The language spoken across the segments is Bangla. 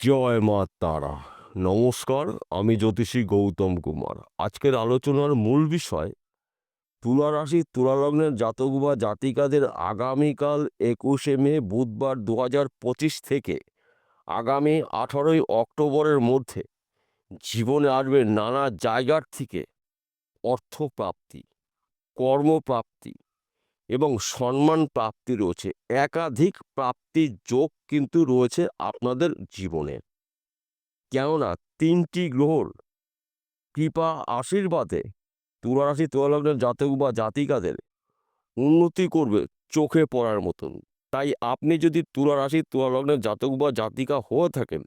জয় মা তারা। নমস্কার, আমি জ্যোতিষী গৌতম কুমার। আজকের আলোচনার মূল বিষয় তুলা রাশি তুলা লগ্নের জাতক বা জাতিকাদের আগামীকাল 21শে মে বুধবার 2025 থেকে আগামী 18ই অক্টোবরের মধ্যে জীবনে আসবে নানা জায়গার থেকে অর্থপ্রাপ্তি, কর্মপ্রাপ্তি এবং সম্মান প্রাপ্তি রয়েছে। একাধিক প্রাপ্তির যোগ কিন্তু রয়েছে আপনাদের জীবনে। কেননা 3টি গ্রহর কৃপা আশীর্বাদে তুলা রাশি তুলা লগ্নের জাতক বা জাতিকাদের উন্নতি করবে চোখে পড়ার মতন। তাই আপনি যদি তুলা রাশি তুলা লগ্নের জাতক বা জাতিকা হয়ে থাকেন,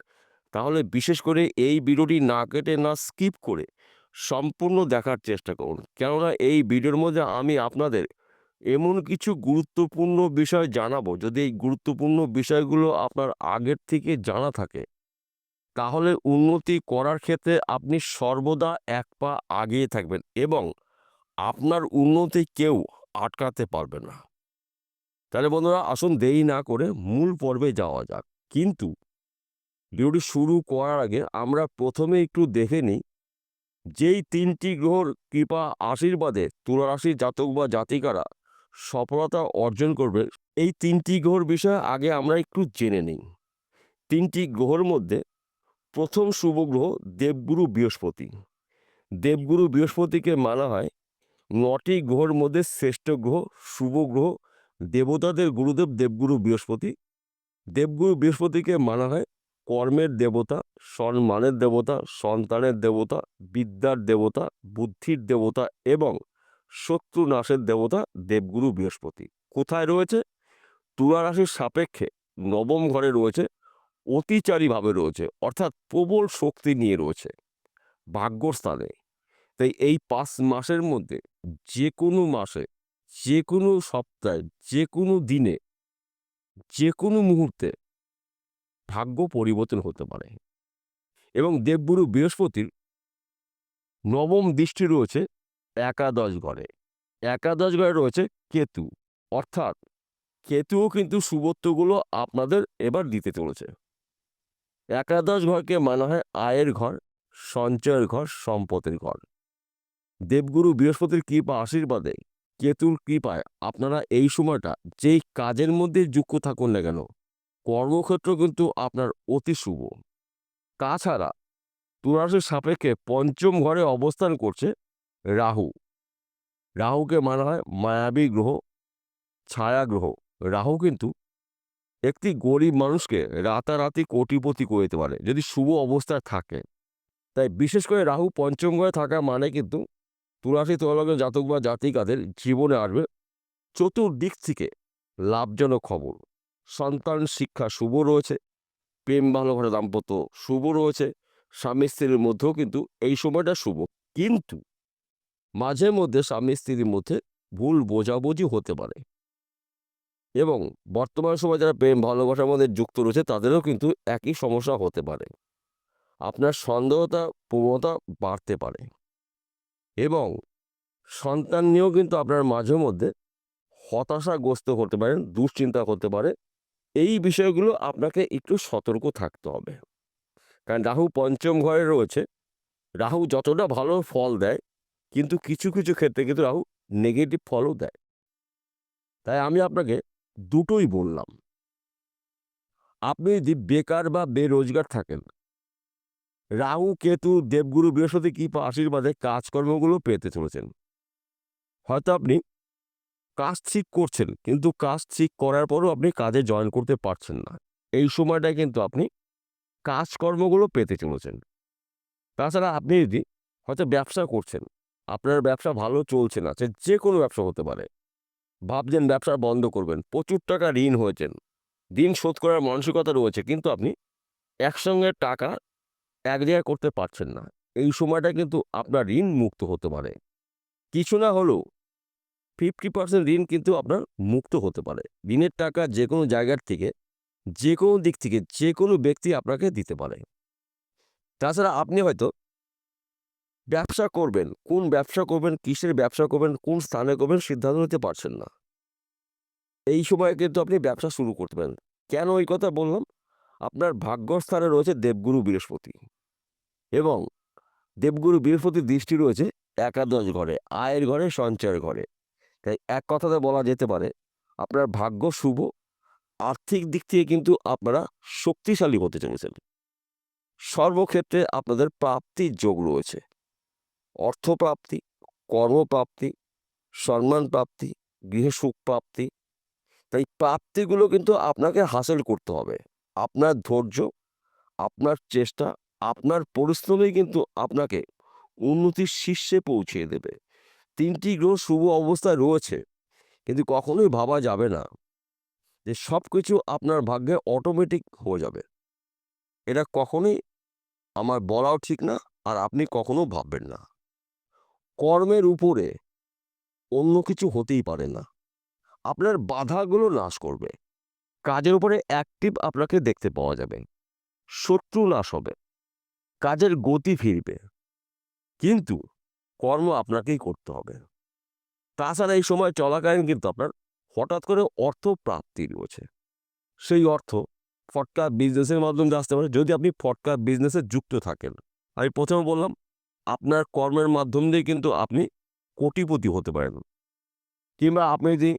তাহলে বিশেষ করে এই ভিডিওটি না কেটে না স্কিপ করে সম্পূর্ণ দেখার চেষ্টা করুন। কেননা এই ভিডিওর মধ্যে আমি আপনাদের এমন কিছু গুরুত্বপূর্ণ বিষয় জানাবো, যদি এই গুরুত্বপূর্ণ বিষয়গুলো আপনার আগের থেকে জানা থাকে, তাহলে উন্নতি করার ক্ষেত্রে আপনি সর্বদা এক পা আগিয়ে থাকবেন এবং আপনার উন্নতি কেউ আটকাতে পারবে না। তাহলে বন্ধুরা, আসুন দেরি না করে মূল পর্বে যাওয়া যাক। কিন্তু ভিডিওটি শুরু করার আগে আমরা প্রথমে একটু দেখে নিই যেই 3টি গ্রহর কৃপা আশীর্বাদে তুলা রাশির জাতক বা জাতিকারা সফলতা অর্জন করবে। এই 3টি গ্রহর বিষয়ে আগে আমরা একটু জেনে নিই। 3টি গ্রহর মধ্যে প্রথম শুভ গ্রহ দেবগুরু বৃহস্পতি। দেবগুরু বৃহস্পতিকে মানা হয় 9টি গ্রহের মধ্যে শ্রেষ্ঠ গ্রহ, শুভ গ্রহ, দেবতাদের গুরুদেব দেবগুরু বৃহস্পতি। দেবগুরু বৃহস্পতিকে মানা হয় কর্মের দেবতা, সম্মানের দেবতা, সন্তানের দেবতা, বিদ্যার দেবতা, বুদ্ধির দেবতা এবং শত্রু নাশের দেবতা দেবগুরু বৃহস্পতি। কোথায় রয়েছে? তুলা রাশির সাপেক্ষে নবম ঘরে রয়েছে, অতিচারীভাবে রয়েছে, অর্থাৎ প্রবল শক্তি নিয়ে রয়েছে ভাগ্যস্থানে। তাই এই 5 মাসের মধ্যে যে কোনো মাসে, যে কোনো সপ্তাহে, যে কোনো দিনে, যে কোনো মুহূর্তে ভাগ্য পরিবর্তন হতে পারে। এবং দেবগুরু বৃহস্পতির নবম দৃষ্টি রয়েছে একাদশ ঘরে। একাদশ ঘরে রয়েছে কেতু, অর্থাৎ কেতুও কিন্তু শুভত্বগুলো আপনাদের এবার দিতে চলেছে। একাদশ ঘরকে মানা হয় আয়ের ঘর, সঞ্চয়ের ঘর, সম্পদের ঘর। দেবগুরু বৃহস্পতির কৃপা আশীর্বাদে, কেতুর কৃপায় আপনারা এই সময়টা যেই কাজের মধ্যে যুক্ত থাকুন না কেন, কর্মক্ষেত্র কিন্তু আপনার অতি শুভ। তাছাড়া তুলা রাশির সাপেক্ষে পঞ্চম ঘরে অবস্থান করছে রাহু। রাহুকে মানা হয় মায়াবী গ্রহ, ছায়া গ্রহ। রাহু কিন্তু একটি গরিব মানুষকে রাতারাতি কোটিপতি করে দিতে পারে যদি শুভ অবস্থায় থাকে। তাই বিশেষ করে রাহু পঞ্চম ঘরে থাকা মানে কিন্তু তুলা রাশি তুলা লগ্নের জাতক বা জাতিকাদের জীবনে আসবে চতুর্দিক থেকে লাভজনক খবর। সন্তান শিক্ষা শুভ রয়েছে, প্রেম ভালোবাসা দাম্পত্য শুভ রয়েছে, স্বামী স্ত্রীর মধ্যেও কিন্তু এই সময়টা শুভ। কিন্তু মাঝে মধ্যে স্বামী স্ত্রীর মধ্যে ভুল বোঝাবুঝি হতে পারে এবং বর্তমান সময়ে যারা প্রেম ভালোবাসার মধ্যে যুক্ত রয়েছে তাদেরও কিন্তু একই সমস্যা হতে পারে। আপনার সন্দেহতা প্রবণতা বাড়তে পারে এবং সন্তান নিয়েও কিন্তু আপনার মাঝে মধ্যে হতাশাগ্রস্ত হতে পারেন, দুশ্চিন্তা হতে পারে। এই বিষয়গুলো আপনাকে একটু সতর্ক থাকতে হবে। কারণ রাহু পঞ্চম ঘরে রয়েছে। রাহু যতটা ভালো ফল দেয়, কিন্তু কিছু কিছু ক্ষেত্রে কিন্তু রাহু নেগেটিভ ফলও দেয়। তাই আমি আপনাকে দুটোই বললাম। আপনি যদি বেকার বা বেরোজগার থাকেন, রাহু কেতু দেবগুরু বৃহস্পতি কৃপা আশীর্বাদে কাজকর্মগুলো পেতে চলেছেন। হয়তো আপনি কাজ ঠিক করছেন, কিন্তু কাজ ঠিক করার পরও আপনি কাজে জয়েন করতে পারছেন না। এই সময়টায় কিন্তু আপনি কাজকর্মগুলো পেতে চলেছেন। তাছাড়া আপনি যদি হয়তো ব্যবসা করছেন, আপনার ব্যবসা ভালো চলছে না, সে যে কোনো ব্যবসা হতে পারে, ভাবছেন ব্যবসা বন্ধ করবেন, প্রচুর টাকা ঋণ হয়েছেন, ঋণ শোধ করার মানসিকতা রয়েছে, কিন্তু আপনি একসঙ্গে টাকা এক জায়গায় করতে পারছেন না। এই সময়টা কিন্তু আপনার ঋণ মুক্ত হতে পারে। কিছু না হলেও 50% ঋণ কিন্তু আপনার মুক্ত হতে পারে। ঋণের টাকা যে কোনো জায়গার থেকে, যে কোনো দিক থেকে, যে কোনো ব্যক্তি আপনাকে দিতে পারে। তাছাড়া আপনি হয়তো ব্যবসা করবেন, কোন ব্যবসা করবেন, কিসের ব্যবসা করবেন, কোন স্থানে করবেন সিদ্ধান্ত নিতে পারছেন না। এই সময়ে কিন্তু আপনি ব্যবসা শুরু করতে পারেন। কেন এই কথা বললাম? আপনার ভাগ্যস্থানে রয়েছে দেবগুরু বৃহস্পতি এবং দেবগুরু বৃহস্পতির দৃষ্টি রয়েছে একাদশ ঘরে, আয়ের ঘরে, সঞ্চয়ের ঘরে। তাই এক কথাতে বলা যেতে পারে আপনার ভাগ্য শুভ। আর্থিক দিক থেকে কিন্তু আপনারা শক্তিশালী হতে চলেছেন। সর্বক্ষেত্রে আপনাদের প্রাপ্তির যোগ রয়েছে। অর্থপ্রাপ্তি, কর্মপ্রাপ্তি, সম্মান প্রাপ্তি, গৃহে সুখ প্রাপ্তি। তাই প্রাপ্তিগুলো কিন্তু আপনাকে হাসিল করতে হবে। আপনার ধৈর্য, আপনার চেষ্টা, আপনার পরিশ্রমই কিন্তু আপনাকে উন্নতির শীর্ষে পৌঁছিয়ে দেবে। ৩টি গ্রহ শুভ অবস্থায় রয়েছে, কিন্তু কখনোই ভাবা যাবে না যে সবকিছু আপনার ভাগ্যে অটোমেটিক হয়ে যাবে। এটা কখনোই আমার বলাও ঠিক না, আর আপনি কখনো ভাববেন না। কর্মের উপরে অন্য কিছু হতেই পারে না। আপনার বাধাগুলো নাশ করবে। কাজের উপরে অ্যাক্টিভ আপনাকে দেখতে পাওয়া যাবে। শত্রু নাশ হবে, কাজের গতি ফিরবে, কিন্তু কর্ম আপনাকেই করতে হবে। তাছাড়া এই সময় চলাকালীন কিন্তু আপনার হঠাৎ করে অর্থ প্রাপ্তি রয়েছে। সেই অর্থ ফটকা বিজনেসের মাধ্যমে আসতে পারে, যদি আপনি ফটকা বিজনেসে যুক্ত থাকেন। আমি প্রথমে বললাম আপনার কর্মের মাধ্যম দিয়ে কিন্তু আপনি কোটিপতি হতে পারেন। কিংবা আপনি যদি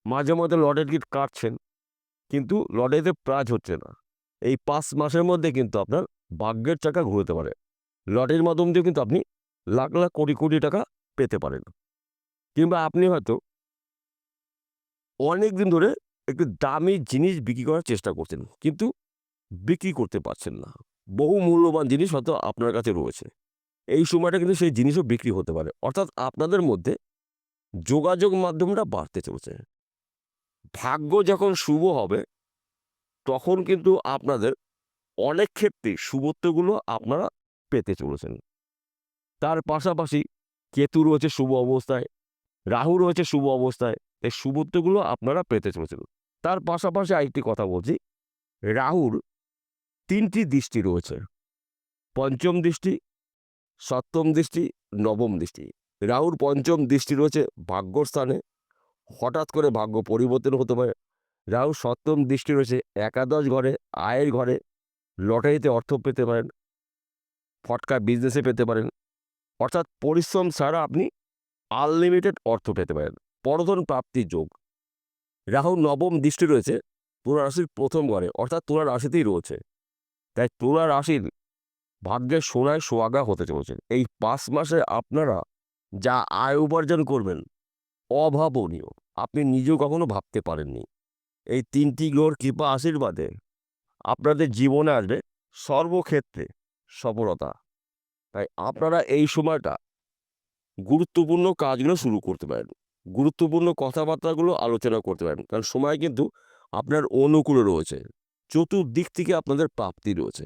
মাঝে মধ্যে লটারি টিকিট কাটছেন, কিন্তু লটারিতে প্রাইজ হচ্ছে না, এই 5 মাসের মধ্যে কিন্তু আপনার ভাগ্যের চাকা ঘুরতে পারে। লটারির মাধ্যম দিয়ে কিন্তু আপনি লাখ লাখ কোটি কোটি টাকা পেতে পারেন। কিংবা আপনি হয়তো অনেক দিন ধরে একটু দামি জিনিস বিক্রি করার চেষ্টা করছেন, কিন্তু বিক্রি করতে পারছেন না। বহু মূল্যবান জিনিস হয়তো আপনার কাছে রয়েছে। এই সময়টা কিন্তু সেই জিনিসও বিক্রি হতে পারে। অর্থাৎ আপনাদের মধ্যে যোগাযোগ মাধ্যমটা বাড়তে চলছে। ভাগ্য যখন শুভ হবে, তখন কিন্তু আপনাদের অনেক ক্ষেত্রেই শুভত্বগুলো আপনারা পেতে চলেছেন। তার পাশাপাশি কেতু রয়েছে শুভ অবস্থায়, রাহু রয়েছে শুভ অবস্থায়। এই শুভত্বগুলো আপনারা পেতে চলেছেন। তার পাশাপাশি আরেকটি কথা বলছি, রাহুর ৩টি দৃষ্টি রয়েছে: পঞ্চম দৃষ্টি, সপ্তম দৃষ্টি, নবম দৃষ্টি। রাহুর পঞ্চম দৃষ্টি রয়েছে ভাগ্যস্থানে, হঠাৎ করে ভাগ্য পরিবর্তন হতে পারে। রাহুর সপ্তম দৃষ্টি রয়েছে একাদশ ঘরে, আয়ের ঘরে। লটারিতে অর্থ পেতে পারেন, ফটকা বিজনেসে পেতে পারেন। অর্থাৎ পরিশ্রম ছাড়া আপনি আনলিমিটেড অর্থ পেতে পারেন। পরধন প্রাপ্তির যোগ। রাহুর নবম দৃষ্টি রয়েছে তুলা রাশির প্রথম ঘরে, অর্থাৎ তুলা রাশিতেই রয়েছে। তাই তুলা রাশির ভাগ্যের সোনায় সোহাগা হতে চলেছে। এই 5 মাসে আপনারা যা আয় উপার্জন করবেন অভাবনীয়, আপনি নিজেও কখনো ভাবতে পারেননি। এই 3টি গ্রহর কৃপা আশীর্বাদে আপনাদের জীবনে আসবে সর্বক্ষেত্রে সফলতা। তাই আপনারা এই সময়টা গুরুত্বপূর্ণ কাজগুলো শুরু করতে পারেন, গুরুত্বপূর্ণ কথাবার্তাগুলো আলোচনা করতে পারেন, কারণ সময় কিন্তু আপনার অনুকূলে রয়েছে। চতুর্দিক থেকে আপনাদের প্রাপ্তি রয়েছে।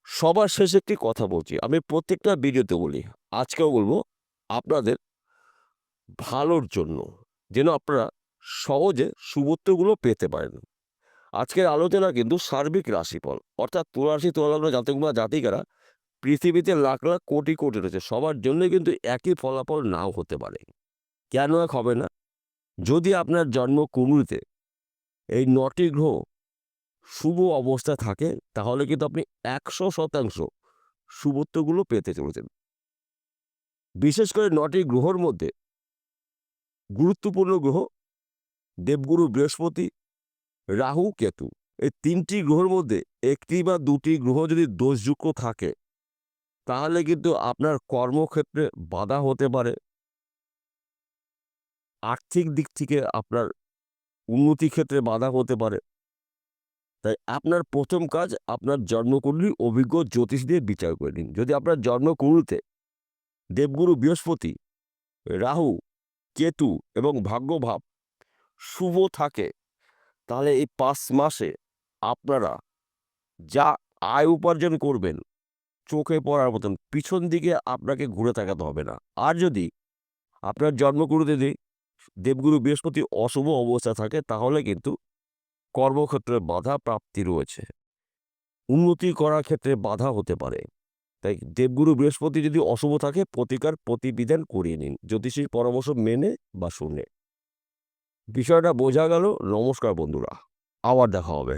সবার শেষে একটি কথা বলছি, আমি প্রত্যেকটা ভিডিওতে বলি, আজকেও বলবো, আপনাদের ভালোর জন্য, যেন আপনারা সহজে শুভত্বগুলো পেতে পারেন। আজকের আলোচনা কিন্তু সার্বিক রাশিফল, অর্থাৎ তুলা রাশি, তুলা লগ্ন জাতক বা জাতিকারা পৃথিবীতে লাখ লাখ কোটি কোটি রয়েছে, সবার জন্য কিন্তু একই ফলাফল নাও হতে পারে। কেন এক হবে না? যদি আপনার জন্ম কুণ্ডলিতে এই 9টি গ্রহ শুভ অবস্থা থাকে, তাহলে কিন্তু আপনি 100% শুভত্বগুলো পেতে চলেছেন। বিশেষ করে 9টি গ্রহর মধ্যে গুরুত্বপূর্ণ গ্রহ দেবগুরু বৃহস্পতি, রাহু, কেতু। এই 3টি গ্রহের মধ্যে একটি বা 2টি গ্রহ যদি দোষযুক্ত থাকে, তাহলে কিন্তু আপনার কর্মক্ষেত্রে বাধা হতে পারে। আর্থিক দিক থেকে আপনার উন্নতি ক্ষেত্রে বাধা হতে পারে। তাই আপনার প্রথম কাজ, আপনার জন্মকুণ্ডলী অভিজ্ঞ জ্যোতিষ দিয়ে বিচার করে নিন। যদি আপনার জন্মকুণ্ডলিতে দেবগুরু বৃহস্পতি, রাহু, কেতু এবং ভাগ্যভাব শুভ থাকে, তাহলে এই 5 মাসে আপনারা যা আয় উপার্জন করবেন, চোখে পড়ার মতন, পিছন দিকে আপনাকে ঘুরে তাকাতে হবে না। আর যদি আপনার জন্মকুণ্ডলিতে দেবগুরু বৃহস্পতি অশুভ অবস্থা থাকে, তাহলে কিন্তু কর্মক্ষেত্রে বাধা প্রাপ্তি রয়েছে, উন্নতি করার ক্ষেত্রে বাধা হতে পারে। তাই দেবগুরু বৃহস্পতি যদি অশুভ থাকে, প্রতিকার প্রতিবিধান করিয়ে নিন জ্যোতিষীর পরামর্শ মেনে বা শুনে। বিষয়টা বোঝা গেল? নমস্কার বন্ধুরা, আবার দেখা হবে।